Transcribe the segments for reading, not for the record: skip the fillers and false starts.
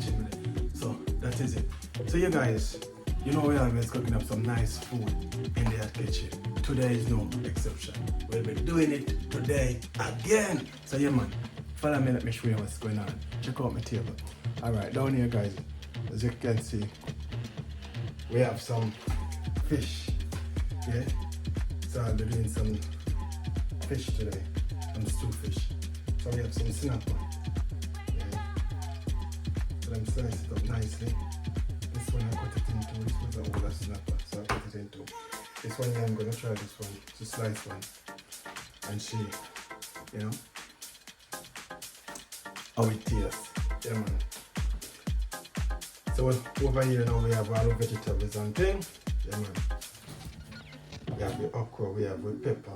kitchen with it. So that is it. So you guys, you know we're always cooking up some nice food in the kitchen. Today is no exception. We'll be doing it today again. So yeah man, follow me, let me show you what's going on. Check out my table. Alright, down here guys, as you can see, we have some fish. Yeah? So I'll be doing some fish today, some stew fish. So we have some snapper. Yeah. So I'm slice it up nicely. This one I cut it into, this was a whole snapper, so I cut it into. This one I'm gonna try this one, to slice one and see, you know, how it tastes. Yeah man. So over here now we have all the vegetables and things. Yeah man. We have the okra, we have the pepper.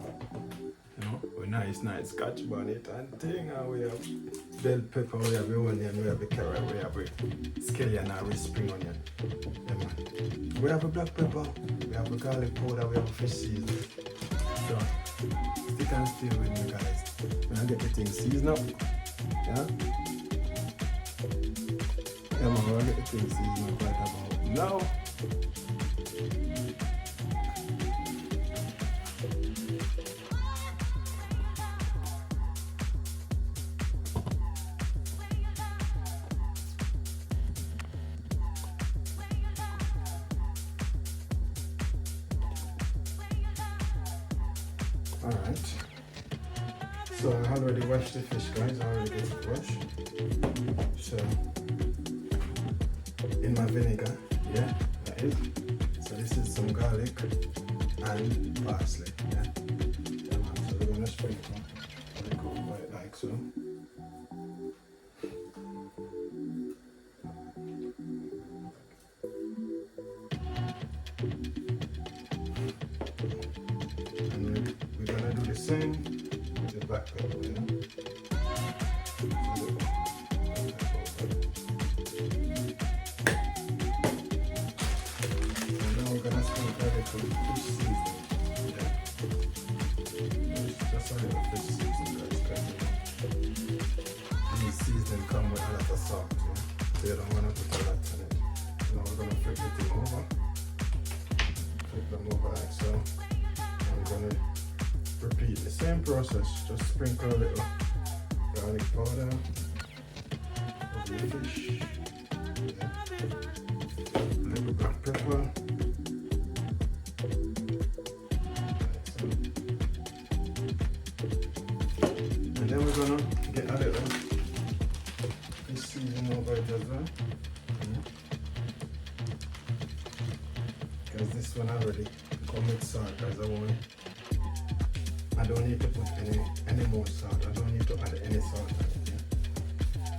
You know, with nice scotch bonnet and thing, and we have bell pepper, we have the onion, we have the carrot, we have the scallion and the spring onion. Yeah man. We have the black pepper, we have the garlic powder, we have the fish seasoning. So stick and stay with me guys. When I get the thing seasoned up, yeah? Yeah man, we'll get the thing seasoned up right about now. Alright, so I already washed the fish guys, I already get it washed. So, in my vinegar, yeah, that is. So this is some garlic and parsley, yeah. Yeah man, so we're going to sprinkle the cook like so. Same with the black pepper, you know. And now we're gonna sprinkle it with fish seasoning. Yeah. Just a little fish seasoning, guys. These seasoning come with a lot of salt, yeah? So you don't want to put a lot in it. Now we're gonna flip the thing over. Flip them over like so. I'm gonna repeat the same process, just sprinkle a little garlic powder over the fish, yeah. A little black pepper, and then we're gonna get a little fish seasoning over it as well, because this one already comes with salt guys. I don't need to put any more salt. I don't need to add any salt. Yeah?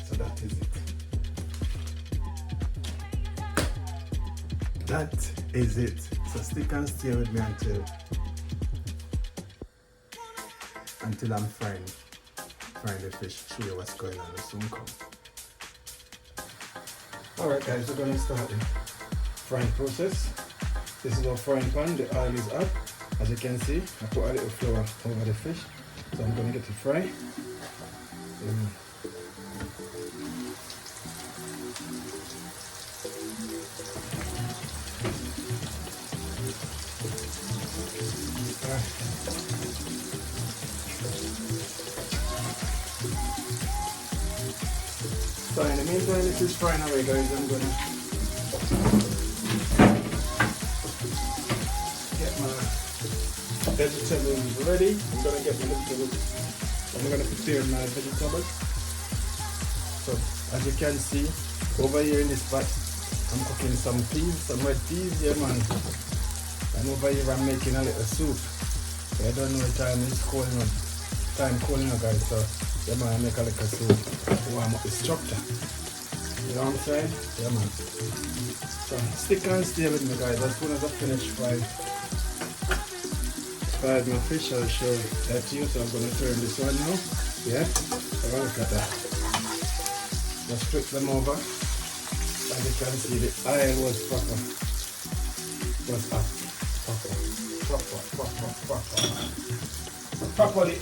So that is it. That is it. So stick and stay with me until I'm frying the fish. Show you what's going on. It'll soon come. Alright guys, we're going to start the frying process. This is our frying pan. The oil is up. As you can see, I put a little flour over the fish, so I'm going to get it fried. So in the meantime, this is frying away guys. I'm going to vegetables ready. I'm gonna get my vegetables. I'm gonna prepare my vegetables. So as you can see, over here in this pot, I'm cooking some peas, some red peas, yeah man. And over here I'm making a little soup. So I don't know what time is calling on. Time calling on guys. So yeah man, I make a little soup to warm up the structure. You know what I'm saying? Yeah man. So stick and stay with me guys. As soon as I finish fried my fish, I'll show that to you. So I'm going to turn this one now. Yeah, so look at that. Just flip them over. As you can see, the oil was proper. Was up. Properly.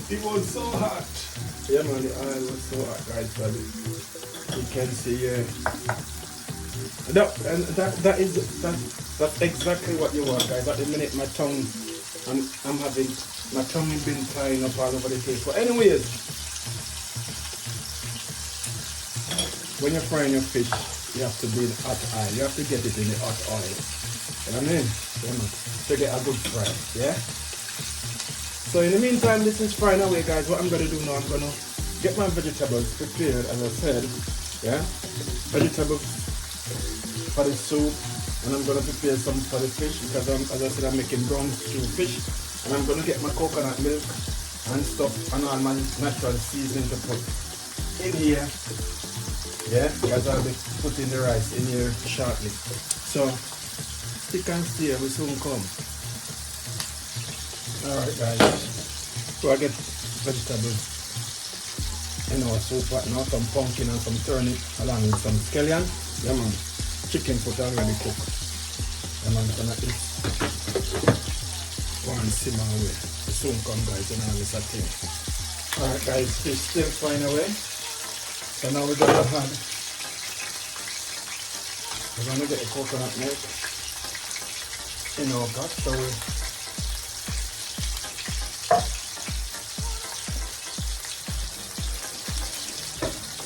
It was so hot. Yeah man, the oil was so hot guys. You can see here. That's exactly what you want, guys. At the minute my tongue, I'm having, my tongue has been tying up all over the place. But anyways, when you're frying your fish, you have to be in hot oil. You have to get it in the hot oil. You know what I mean? To get a good fry, yeah? So in the meantime, this is frying away, guys. What I'm going to do now, I'm going to get my vegetables prepared, as I said, yeah? Vegetables for the soup, and I'm going to prepare some for the fish, because as I said, I'm making brown stew fish, and I'm going to get my coconut milk and stuff, and all my natural seasoning to put in here, yeah? Because I'll be putting the rice in here shortly. So, stick and stay, we soon come. Alright guys, so I get vegetables in our soup right now, some pumpkin and some turnip along with some scallion. Yeah man, chicken foot already cooked. Yeah man, gonna eat one simmer away. We soon come guys, and all this a thing. Alright guys, fish still frying away. So now we're gonna get the coconut milk in our pot. So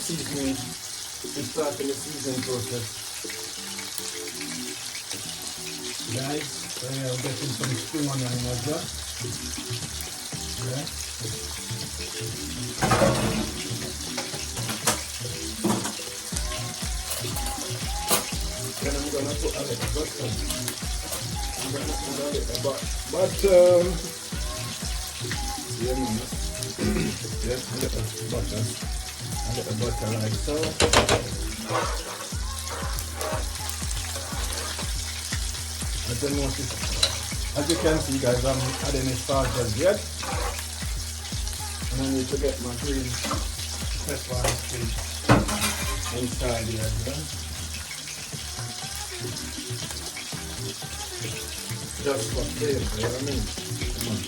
seasoning, it's starting the seasoning process. Guys, we're getting some spring onion in as well. Okay. Then I'm gonna put a little butter. I'm gonna put a little butter. Yeah, man. Yeah, a little butter. A little butter like so. As you notice, as you can see guys, I'm adding a salt as yet. And I need to get my green pepper and fish inside here as well. Just for flavor, you know what I mean? Come on.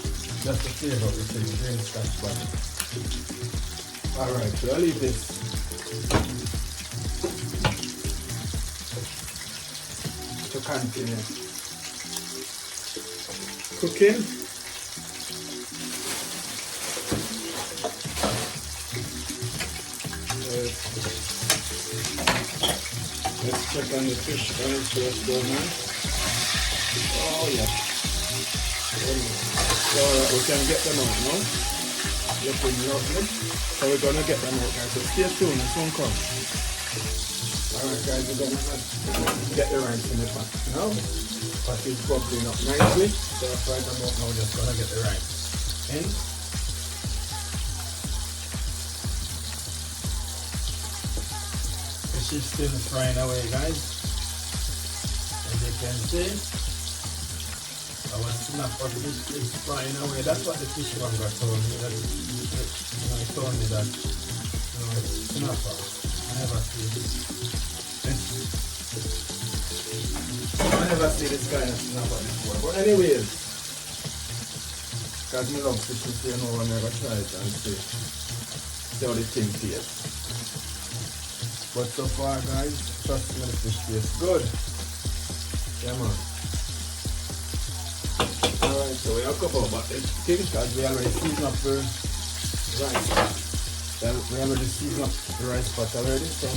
Just the flavor of the fish, green scotch butter. Alright, so I'll leave this to continue cooking. Let's check on the fish first, what's going on. Oh yeah. So we can get them out now. Looking lovely. So we're gonna get them out guys, so stay tuned, it's soon come. Alright guys, we're gonna get the rice in the pot now. Pot is bubbling up nicely. So I'll fry them out now, just gonna get the rice in. Fish is still frying away guys. As you can see, our snapper is frying away. That's what the fish monger told me. He told me that it's snapper. I never see this. I never see this kind of snapper before. But anyways, because I love fish, so you know, I never try it and see how the thing tastes. But so far guys, trust me, the fish tastes good. Yeah man. Alright, so we have a couple about this thing because we already seasoned up the rice. We already seasoned up the rice pot already, so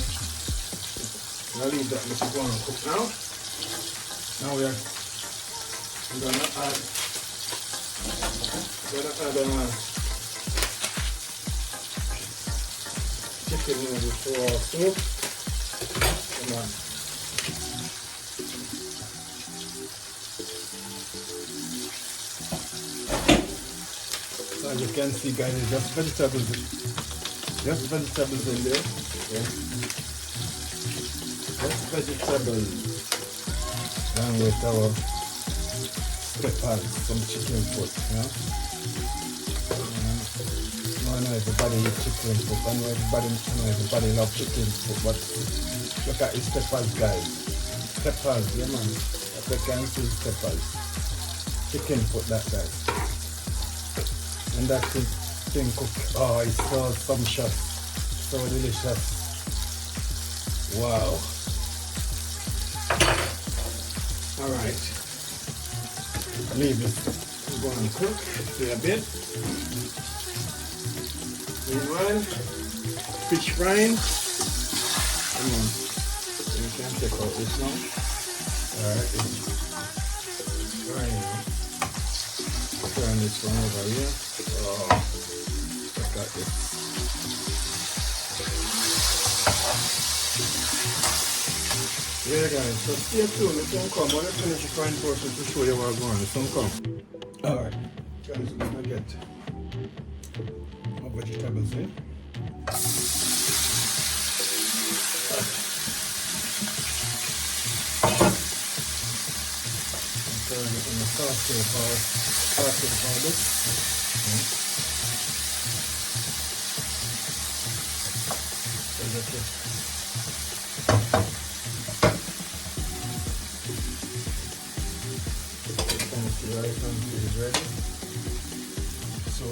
I'll leave that little going to cook now. Now we're gonna add chicken noodles to our soup. Come on. So as you can see guys, it's just vegetables in there. Okay. Just vegetables and with our peppers, some chicken foot, you know. I know everybody eats chicken foot, I know everybody loves chicken foot, but look at these peppers guys. Peppers, yeah man. As you can see, peppers. Chicken foot, that guys. And that thing cooked. Oh, it's so sumptuous, so delicious. Wow. Alright. Leave this go and cook for a bit. Meanwhile, fish frying. Come on. You can check out this now. Alright, it's frying. Turn this one over here. Oh, look at this. Yeah guys, so stay tuned, it don't come. When I finish the frying portion to show you what's going on, it don't come. Alright, guys, we're gonna get my vegetables in. Turn it in the sauce powder. So that's it. The rice is ready. So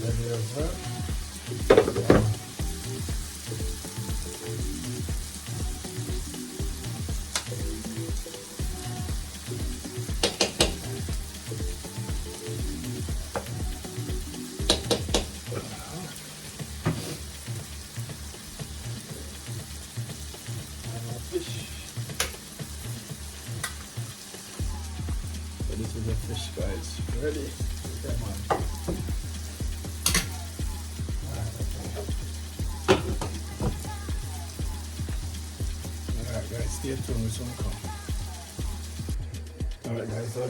ready as well. Fish. This is the fish, guys. Ready? Come on. Alright guys, stay tuned with some come. Alright guys, so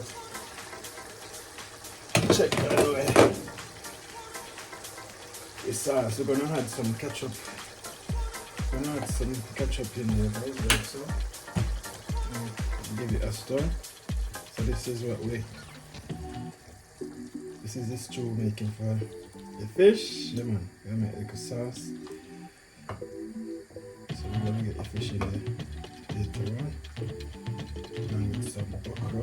check by the way. This sauce, we're gonna add some ketchup. We're gonna add some ketchup in there, guys, like so. Give it a stir. So this is what this is the stew making for the fish. Yeah man, we're gonna make like a sauce. So we're gonna get the fish in there later on. And with some okra.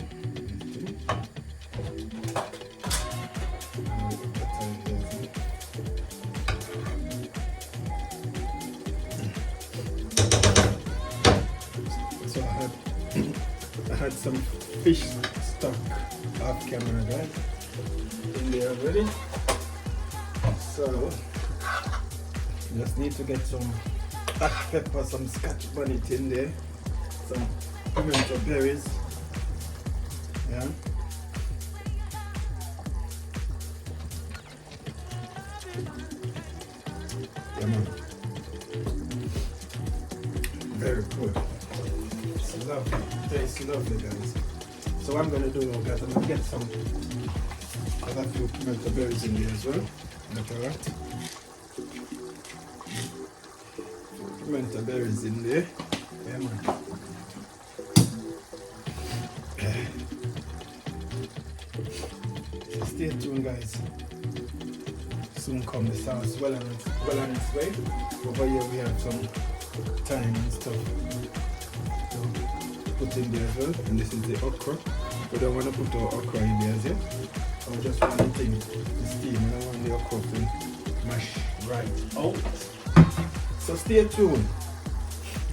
So I had some fish stock off camera, guys, in there already. So just need to get some black pepper, some scotch bonnet in there, some pimento berries, yeah. Yeah man, very good. It's lovely, tastes lovely, guys. So what I'm going to do now, guys, I'm going to get some other few pimento berries in there as well. That's alright. Pimento berries in there. Yeah, man. So stay tuned, guys. Soon come the sauce well on its way. Over here we have some thyme and stuff to put in there as well. And this is the okra. We don't want to put our okra in there as yet. I just want the thing to steam. I don't want the okra to mash right out. So stay tuned.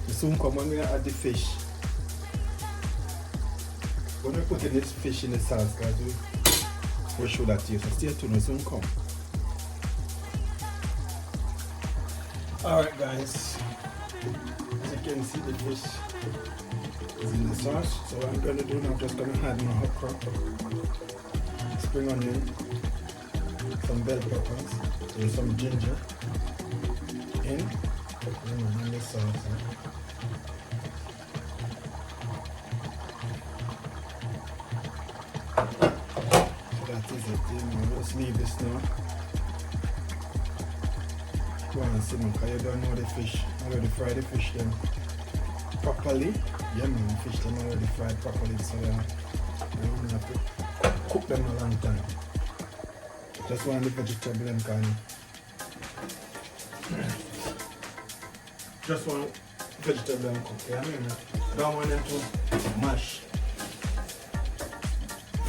We soon come when we add the fish. When we put in this fish in the sauce, guys, we'll show that to you. So stay tuned, we soon come. Alright guys, as you can see the fish is in the sauce. So what I'm going to do now, I'm just going to add my okra, spring onion, some bell peppers, and some ginger in the sauce. So that is it. Let's leave this now. Go and see them, because you don't know the fish. I already fried the fish them properly. Yeah man, the fish them already fried properly, so you don't have to cook them a long time. Just want the vegetable and kind. Just want vegetable and cook, yeah I mean? Don't want them to mash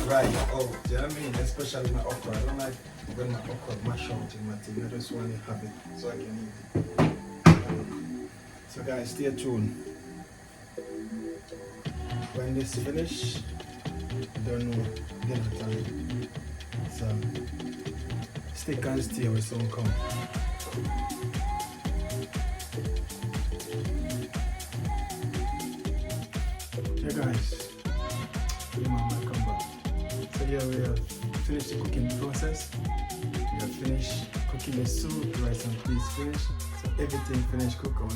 right out, yeah I mean? Especially my okra. I don't like when my okra mash out in my thing. I just want to have it so I can eat it. So guys, stay tuned. When this finish, don't know dinner time. So stick and stay with some come. Hey guys, welcome back. So here we have finished the cooking process. We have finished cooking the soup, rice and peas finished. So everything finished cook, our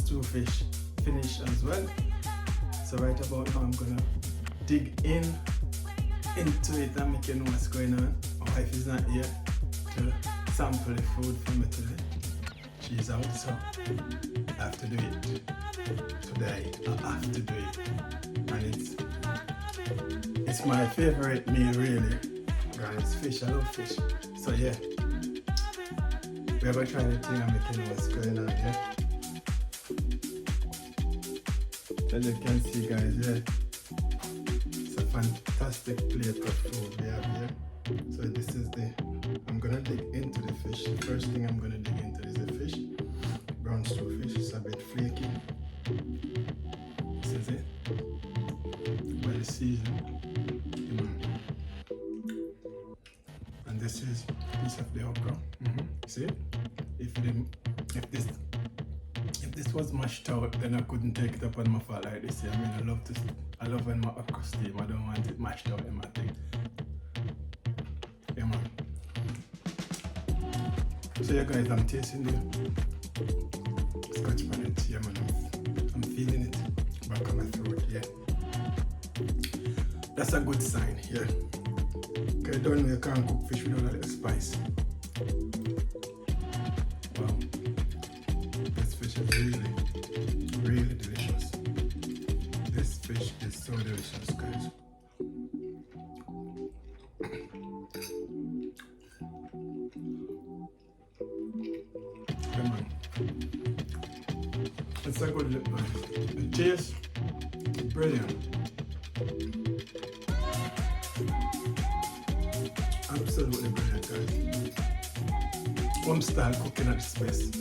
stew fish finished as well. So right about now I'm gonna dig into it and make you know what's going on. My wife is not here to sample the food for me today. She's out, so I have to do it today. I have to do it. And it's my favorite meal really. Guys, fish, I love fish. So yeah. We're gonna try the thing and make you know what's going on, yeah? As you can see guys, yeah, it's a fantastic plate of food we have here. So this is I'm gonna dig into the fish. The first thing I'm gonna dig into is the fish. Brown stew fish, it's a bit flaky. This is it. Well seasoned. And this is a piece of the okra. See? If this was mashed out, then I couldn't take it up on my fat like this. I mean, I love when my okra steam. I don't want it mashed out in my thing. Yeah, man. So yeah, guys, I'm tasting the scotch bonnet. Yeah, man. I'm feeling it back on my throat. Yeah, that's a good sign. Yeah. Okay, don't know you can't cook fish without a little spice. Wow. This fish is really delicious. This fish is so delicious, guys. Come on. It's a good lip, man. The taste, brilliant. Absolutely brilliant, guys. Home style cooking at its best.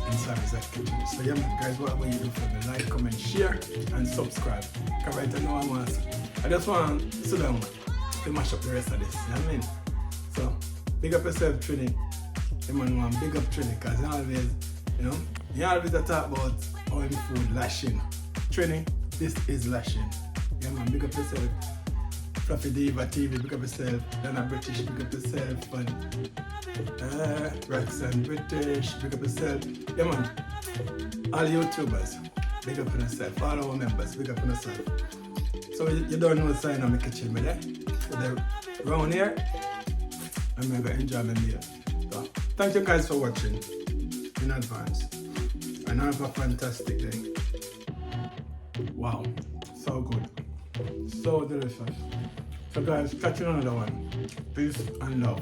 Inside is that kitchen. So yeah, man, guys, whatever you do for me, like, comment, share, and subscribe. Cause right now I just want to sit down to mash up the rest of this. You know what I mean? So big up yourself, Trini. You man want big up Trini, cause you always, you always talk about oil food lashing. Trini, this is lashing. Yeah, man, big up yourself. Fluffy Diva TV, big up yourself. Dana British, big up yourself. And Roxanne British, big up yourself. Yeah, man. All YouTubers, big up on yourself. All our members, big up on yourself. So you don't know the sign of my kitchen, but so they're round here. I'm going to enjoy my meal. So, thank you guys for watching in advance. And have a fantastic day. Wow, so good. So delicious. So guys, catch you on another one. Peace and love.